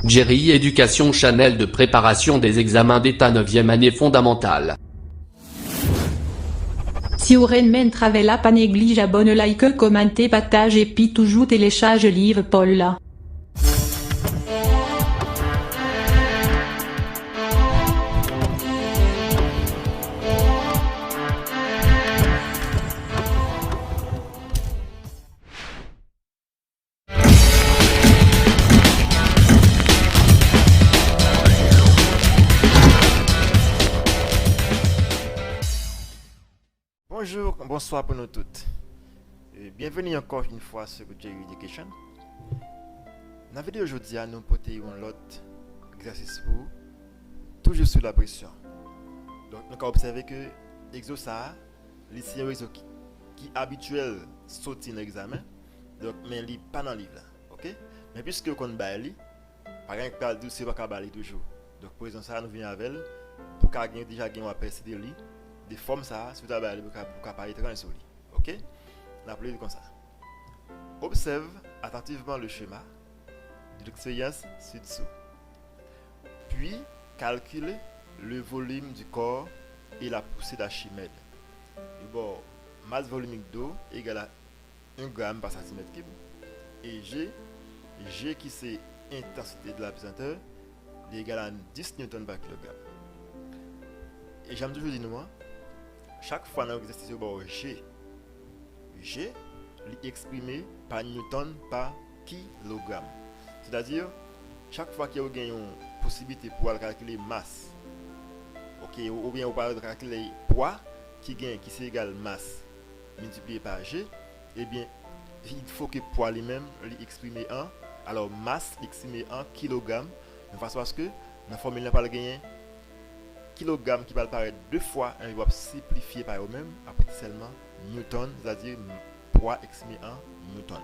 Jerry Éducation Channel de préparation des examens d'état 9e année fondamentale. Si vous men travella pas néglige abonne like commentez partage et puis toujours télécharge livre Paul là. Bonjour, bonsoir pour nous toutes. Bienvenue encore une fois sur Jerry Education. Dans la vidéo d'aujourd'hui, nous portons l'autre exercice pour vous, toujours sous la pression. Donc, nous avons observé que l'exo ça, c'est un exo qui est habituel sauter dans l'examen, donc mais il n'est pas dans le livre. Ok? Mais puisque vous connaissez, par exemple, c'est pas qu'à toujours. Donc, pour exemple, ça, nous venons avec elle pour qu'elle déjà gagné un aperçu de lui. Des formes ça, si vous avez pour apparaître dans le solide. Ok? On appelle comme ça. Observe attentivement le schéma de l'expérience ci-dessous. Puis, calcule le volume du corps et la poussée d'Archimède. Bon, masse volumique d'eau égale à 1 g par centimètre cube. Et G qui c'est intensité de la pesanteur, égale à 10 N par kg. Et j'aime toujours dire nous, chaque fois dans l'exercice G est exprimé par Newton par kilogramme. C'est-à-dire, chaque fois qu'il y a une possibilité pour calculer masse, ok, ou bien on peut calculer poids qui c'est égal masse multiplié par G, eh bien, il faut que poids lui-même l'exprimer en, alors masse exprimé en kilogramme, de façon à ce que dans la formule n'a pas le gagner kilogramme qui va apparaître deux fois, on va simplifier par eux-mêmes après seulement Newton, c'est-à-dire poids exprimé en Newton.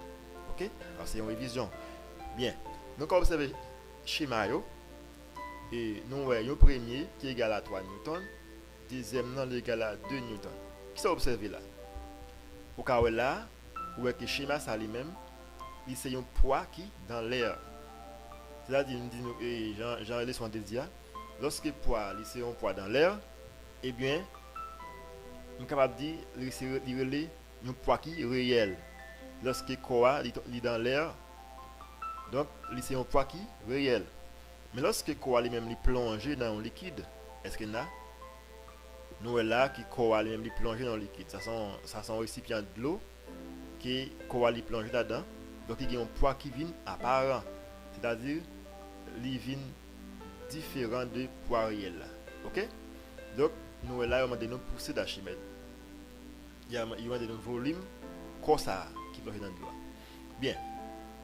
Ok? Alors c'est une révision. Bien. Donc on observe le schéma et nous avons le premier qui est égal à 3 Newton, deuxième non égal à 2 Newton. Qui s'est observé là? Au cas où là, où est que le schéma ça lui-même, il c'est un poids qui dans l'air. C'est-à-dire Jean Leçon de dire lorsque le poids c'est un poids dans l'air, eh bien, on est capable de dire que c'est un poids qui est réel. Lorsque le poids est dans l'air, donc c'est un poids qui est réel. Mais lorsque le poids lui-même est plongé dans un liquide, est-ce que nous est là qui poids lui-même est plongé dans le liquide. Ça sent un récipient de l'eau qui est plongé là-dedans. Donc il y a un poids qui vient apparent, c'est-à-dire il vient différent de poids réel. Ok? Donc, nous là, on a des poussées d'Archimède. Il y a des volumes comme ça qui plongent dans l'eau. Bien.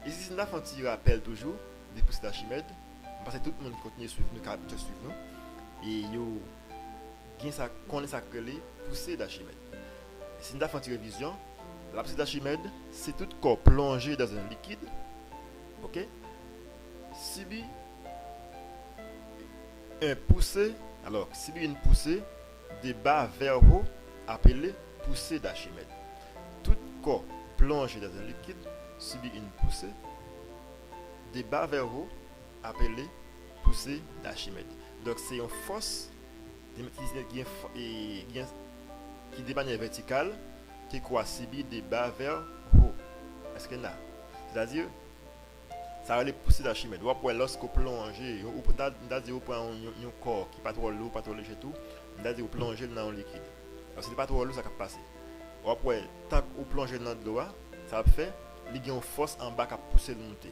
Ici, si nous avons un petit rappel toujours des poussées d'Archimède, parce que tout le monde continue à suivre nous, et nous connaît ça que les poussées d'Archimède. Si nous avons une révision, la poussée d'Archimède, c'est tout corps plongé dans un liquide. Ok? Subit un poussée, alors subit une poussée de bas vers haut appelée poussée d'Archimède. Tout corps plongé dans un liquide subit une poussée de bas vers haut appelée poussée d'Archimède. Donc c'est une force qui de manière verticale qui croit subir de bas vers haut. Est-ce que là? C'est-à-dire ça va les pousser d'Archimède. Ou après, lorsqu'on plonge, ou d'ailleurs on prend un corps qui n'est pas trop lourd, pas trop léger tout, d'ailleurs on plonge dans le liquide. Alors si n'est pas trop lourd, ça va passer. Ou après, tant qu'on plonge dans l'eau, ça va faire, il y a une force en bas qui pousse le monter.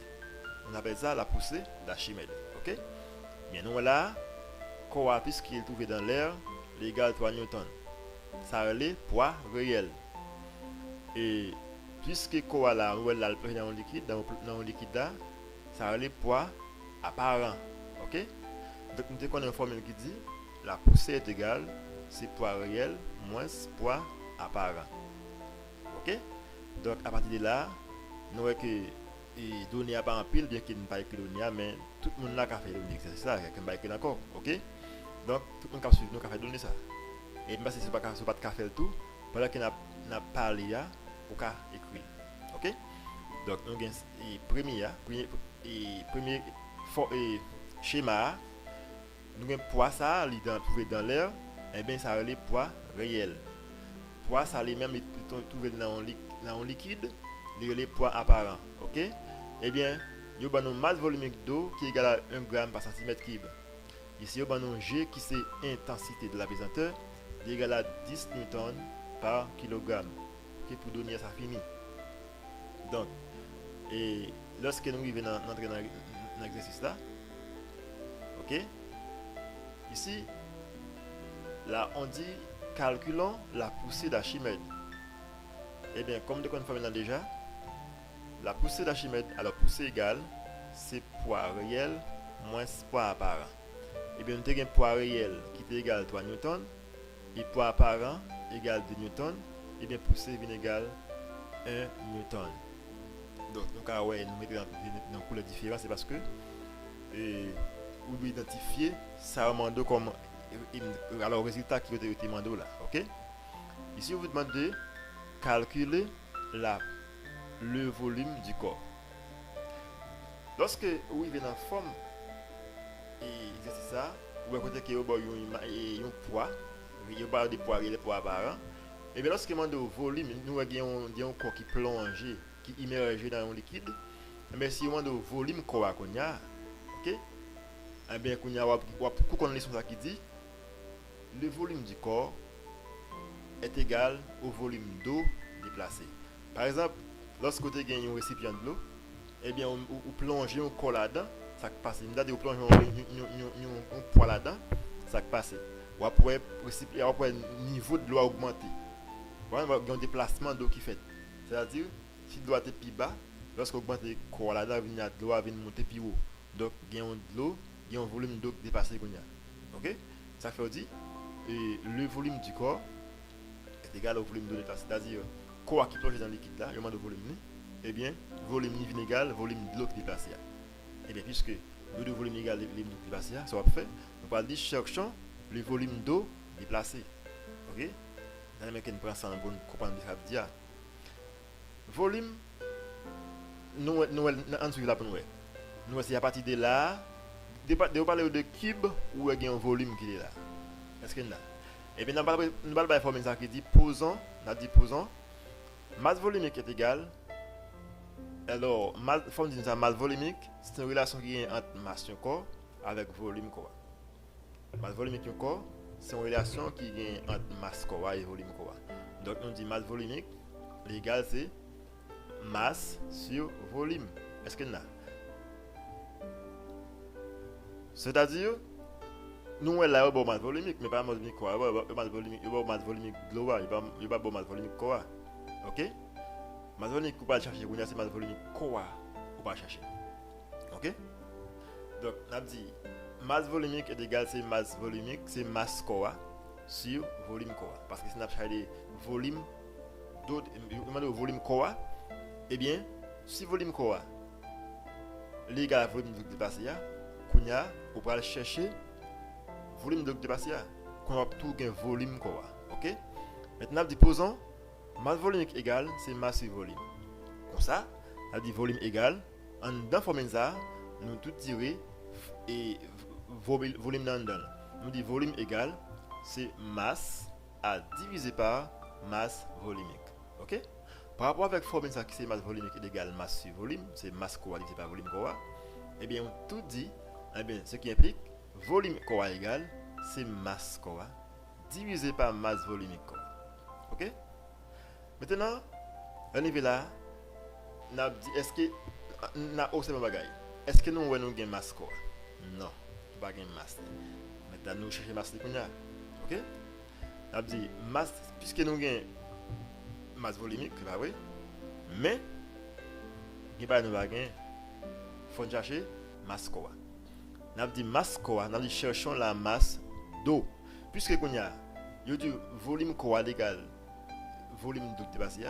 On appelle ça la poussée d'Archimède. Ok? Bien, nous là, corps puisqu'il est trouvé dans l'air, l'égal 3 Newton. Ça va les poids réels. Et puisque corps là, on va plonge dans le liquide là, ça va les poids apparents. Ok? Donc nous avons une formule qui dit la poussée est égale c'est poids réel moins poids apparent. Ok? Donc à partir de là, nous voyons que les données à pas en pile, bien qu'il n'y ait pas écrit données, mais tout le monde là a fait l'exercice ça, quelqu'un n'a pas écrit d'accord. Ok? Donc tout le monde a suivi, nous a fait donner ça. Et même si ce n'est pas de faire le tout, pendant qu'il n'a parlé, on a écrit. Ok? Donc nous avons première schéma, nous avons poids ça, trouvé dans l'air, et bien ça les poids réels. Poids ça les mêmes trouvé dans un liquide, les poids apparents. OK? Eh bien, nous avons une masse volumique d'eau qui est égale à 1 g par centimètre cube. Ici, nous avons G qui c'est intensité de la pesanteur, qui est égale à 10 newtons par kilogramme. OK? Pour donner ça fini. Donc, et lorsque nous arrivons dans l'exercice là, OK? Ici, là, on dit calculons la poussée d'Archimède. Eh bien, comme nous connaissons déjà, la poussée d'Archimède, alors poussée égale, c'est poids réel moins poids apparent. Eh bien, nous avons un poids réel qui est égal à 3 newtons, et poids apparent égale 2 newtons, et bien poussée est égale 1 newton. Donc, nous mettons dans la différence, c'est parce que vous identifiez ça comme alors résultat qui a été demandé là. OK? Ici, vous demandez calculer le volume du corps. Lorsque vous venez en forme et c'est ça, vous voyez qu'il y a un poids, il y a des poids apparents. Et bien lorsque vous demandez au volume, nous avons un corps qui plonge, qui immerge dans un liquide. Mais si vous demandez au volume corps qu'on a, OK? Eh bien, qu'on a une leçon qui dit le volume du corps est égal au volume d'eau déplacé. Par exemple, lorsque vous avez un récipient de l'eau, eh bien, vous plongez un corps là-dedans, ça passe. Vous plongez un poids là-dedans, ça passe. Ou après, le niveau de l'eau a augmenté. Il y a un déplacement d'eau qui fait. C'est-à-dire, si l'eau est plus bas, lorsque vous augmentez le corps là-dedans, l'eau va monter plus haut. Donc, il y a de l'eau, il y a un volume d'eau dépassé. OK? Ça fait dire le volume du corps est égal au volume d'eau déplacé. C'est-à-dire, le corps qui plonge dans le liquide là, il y a un volume. Eh bien, volume est égal au volume de l'eau déplacé. Eh bien, puisque le volume est égal au volume d'eau déplacé, ça va faire. On va dire cherchons le volume d'eau déplacé. OK? Dans les prend ça en bonne comprendre ce que ça veut dire. Volume, nous en dessous là pour nous. Nous c'est à partir de là, de parler de cube ou il y a un volume qui est là. Est-ce que là? Et bien, nous allons la formule qui dit posons, masse volumique est égale. Alors, forme d'une masse volumique, c'est une relation qui est entre masse du corps avec volume corps. Masse volumique du corps, c'est une relation qui est entre masse corps et volume corps. Donc, on dit masse volumique, l'égal c'est masse sur volume. Est-ce que là? C'est-à-dire, nous là, il y a masse volumique, mais pas masse volumique quoi. Il y a masse volumique globale, il y a masse volumique quoi. OK? Masse volumique, vous pas chercher, c'est masse volumique quoi, vous pas chercher. OK? Donc, on a dit masse volumique est égal c'est masse volumique, c'est masse quoi sur volume quoi. Parce que si on a cherché volume d'autres, volume quoi, eh bien, si volume quoi l'égal à volume de dépassé, qu'on a, on va chercher volume de dépassé, qu'on a tout un volume quoi. OK? Maintenant, disposons masse volumique égale, c'est masse sur volume. Comme ça, on a dit volume égal. En dans formule ça, nous tout tirer et volume dans dedans. Nous dit volume égal, c'est masse à diviser par masse volumique. OK? Par rapport avec formule ça qui c'est masse volumique égale masse sur volume, c'est masse quoi divisé par volume quoi. Eh bien, on tout dit, eh bien, ce qui implique volume quoi égal, c'est masse quoi divisé par masse volumique quoi. OK? Maintenant, à niveau là, est-ce que nous avons un bagage? Est-ce que nous avons une masse quoi? Non, nous n'avons pas de masse. Maintenant, nous cherchons masse. OK? On a dit masse, puisque nous avons une masse volumique, c'est pas vrai? Mais, nous n'avons pas il faut chercher masse quoi. On a dit masse quoi, on a dit cherchons la masse d'eau. Puisque nous avons dit volume quoi égal volume d'eau dépassé,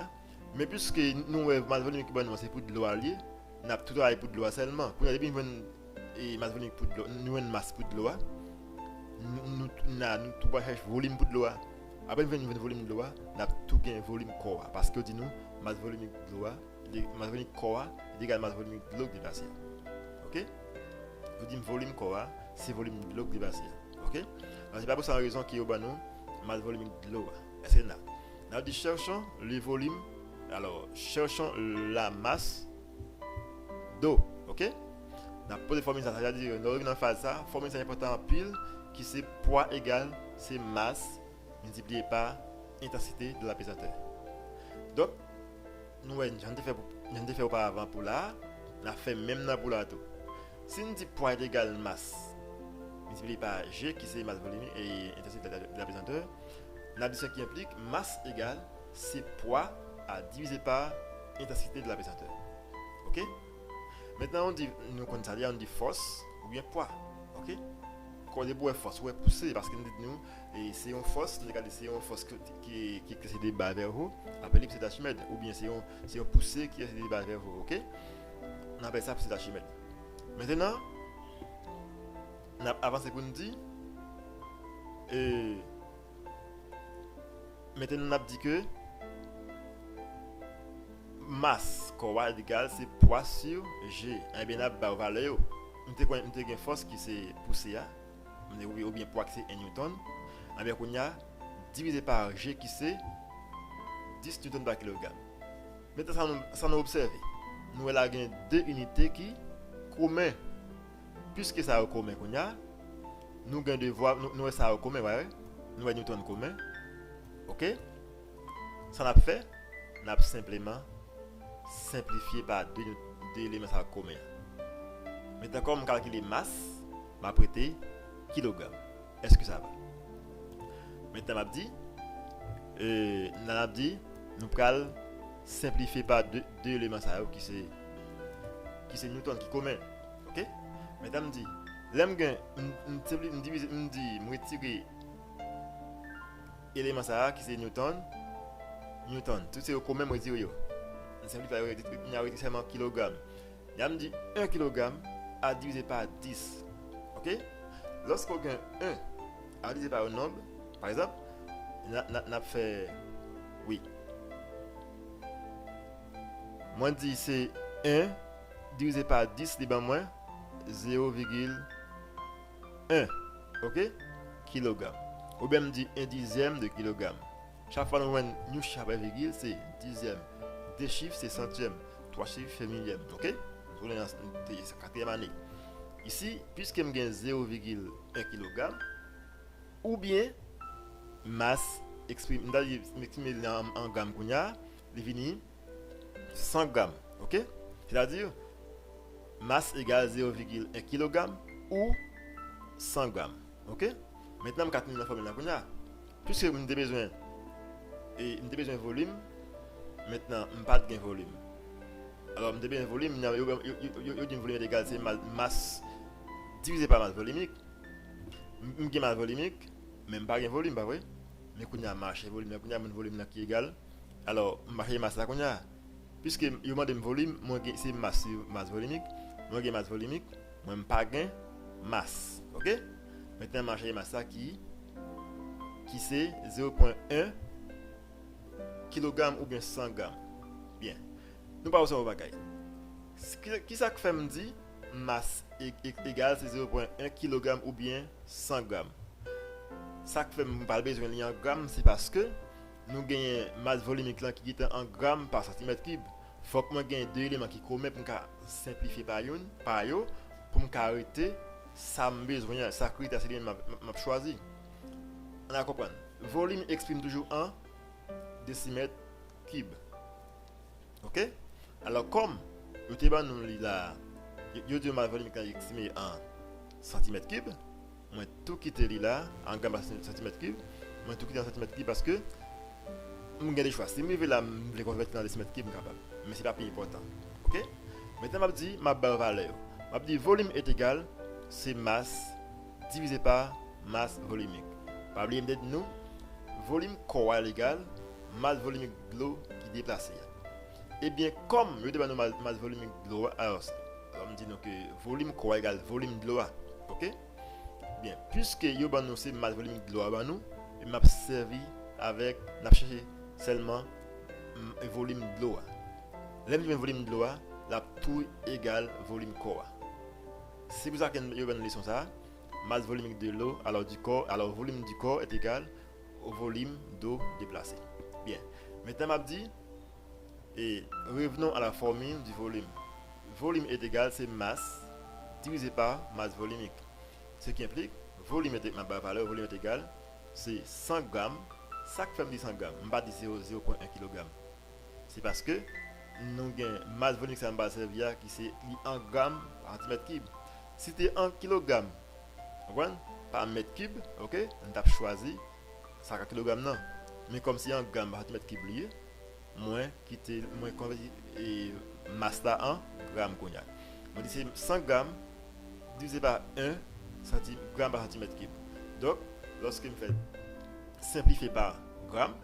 mais puisque nous avons masse volumique c'est pour de l'eau alliée, nous avons tout travail pour de l'eau seulement. Pour nous masse volumique pour de l'eau, nous avons une masse pour de l'eau, nous tout pas chercher volume pour de l'eau. Après nous avons volume de l'eau, nous avons tout gain volume corps parce que dit nous masse volumique de l'eau, masse volumique corps est égal à masse volumique de l'eau dépassé. OK? Nous disons volume quoi, c'est volume de l'eau qui passe. OK? Donc c'est pas pour ça raison qui est au banon masse volumique de l'eau. Est-ce que là? Nous dit cherchons le volume. Alors, cherchons la masse d'eau. OK? Nous avons posé formule ça, c'est-à-dire nous revenons faire ça, formule ça important en pile qui c'est poids égal c'est masse multiplié par intensité de la pesanteur. Donc nous j'en ai fait auparavant pour là, on a fait même dans pour là tout. Si on dit poids est égal masse multiplié par G qui c'est masse volumique et intensité de la pesanteur, on a dit ce qui implique masse égale c'est poids à diviser par intensité de la pesanteur. OK? Maintenant on dit nous quand ça on dit force ou bien poids. OK? Quand on dit force ou pousser parce que nous et c'est une force, c'est une force qui est des barres vers haut, appelée poussée d'Archimède, ou bien c'est une poussée qui est des barres vers haut, ok? On appelle ça poussée d'Archimède. Maintenant, on a avancé pour nous dire, maintenant on a dit que masse corps égale c'est poids sur G. Et bien on a valeur, on a une force qui c'est poussée, ou bien poids qui c'est 1 newton. Avec on a divisé par G qui c'est 10 newtons par kilogramme. Maintenant ça nous observe. Nous avons deux unités qui commun. Puisque ça a commun qu'on a, nous avons devoir nous ça a commun, nous avons newton commun. OK? Ça n'a fait, n'a simplement simplifié par deux éléments ça commun. Maintenant comme calculer masse, m'a prêté kilogramme. Est-ce que ça va? Maintenant, on a dit, nous allons simplifier par deux éléments qui c'est Newton qui commun. OK? Maintenant, on dit, on dit, retirer élément qui c'est Newton. Tout c'est au commun, on retire. On simplifie, il y a seulement kilogramme. On dit 1 kg à diviser par 10. OK? Lorsqu'on gagne 1 à diviser par un nombre, par exemple, on a fait oui. Moi dit c'est 1 divisé par 10 liban moins 0,1. OK? Kilogramme. Ou bien me dit 1 dixième de kilogramme. Chaque fois nous avons chaque virgule c'est dixième. 2 chiffres c'est centième. 3 chiffres c'est millième. OK? Nous sommes en quatrième année. Ici, puisque je gagne 0,1 kg, ou bien masse exprimée en grammes, il finit 100 grammes. OK? C'est-à-dire, masse égale 0,1 kg ou 100 grammes. OK? Maintenant, je vais la formule. Puisque je ai besoin de volume, maintenant, je n'ai pas de volume. Alors, je ai besoin de volume, il y a un volume égal, c'est masse divisé par masse volumique. Je ai masse volumique, même pas de volume, pas vrai? Mais quand il y a marché volume, quand il y a un volume qui est égal, alors, je vais masse là, puisque je demande un volume, c'est masse volumique, moi j'ai masse volumique, moi je pas de masse. OK? Maintenant, marcher masse qui c'est 0,1 kg ou bien 100 g. Bien. Nous parlons sur le bagage. Qui ça fait me dit masse égale c'est 0,1 kg ou bien 100 g. Ça fait me parler besoin en grammes, c'est parce que nous gagnons masse volumique là qui est en grammes par centimètre cube. Faut que moi gagne deux éléments qui commun pour simplifier par yo pour me arrêter ça me besoin ça critère c'est m'a choisi. On a compris. Volume exprime toujours en décimètre cube. OK? Alors comme je te ban nous là yo dit ma volume quand estimé en centimètre cube, moi tout quitter là en gramme par centimètre cube, moi tout quitter en centimètre cube parce que on a des choix. Si je veux la les convertir en décimètre cube capable, mais c'est pas plus important. OK? Maintenant m'a dit ma valeur. M'a dit volume est égal c'est masse divisé par masse volumique. Pas oublier de nous volume corps égal masse volumique de l'eau qui déplacée. Et bien comme je demande masse volumique de l'eau, alors on dit que volume corps égal volume de l'eau. OK? Bien, puisque yo ban nous c'est masse volumique de l'eau ban nous, il m'a servi avec n'a cherché seulement volume de l'eau. Le volume de l'eau, la tout égal volume corps. si vous avez une leçon ça, masse volumique de l'eau, alors volume du corps est égal au volume d'eau déplacée. Bien. Maintenant, je dis, et revenons à la formule du volume. Volume est égal, c'est masse divisé par masse volumique. Ce qui implique, volume est égal, c'est 100 grammes. Ça fait 100 grammes. Je ne vais pas dire 0,1 kg. C'est parce que nous avons une masse volumique qui c'est en grammes par centimètre cube. Si c'est en kilogramme par mètre cube, ok, on a choisi 50 kg. Non. Mais comme si en gramme par centimètre cube lié, moins masse en gramme qu'on a. On dit c'est 100 grammes divisé par 1 gramme par centimètre cube. Donc, lorsque je fais simplifier par gramme,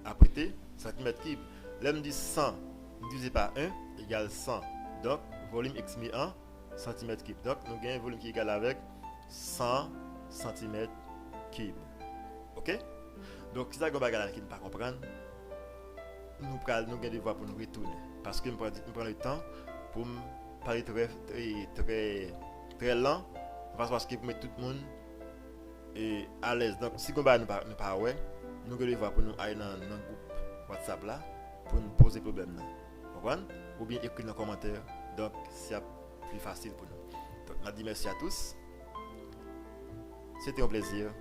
après centimètre cube, là me dit 100 divisé par 1 égale 100. Donc, volume exprimé en centimètre cube. Donc, nous avons un volume qui est égal avec 100 centimètres cube. Ok? Donc, si ça qui ne pas comprendre, nous avons des devoirs pour nous retourner. Parce que nous prenons le temps pour parler très lent, parce que pour mettre tout le monde à l'aise. Donc, si nous ne parlons pas, nous avons des devoirs pour nous aller dans le groupe WhatsApp là, pour nous poser problème. Ou bien écrire dans les commentaires. Donc, c'est plus facile pour nous. Donc, je dis merci à tous. C'était un plaisir.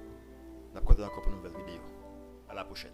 On se retrouve encore pour une nouvelle vidéo. À la prochaine.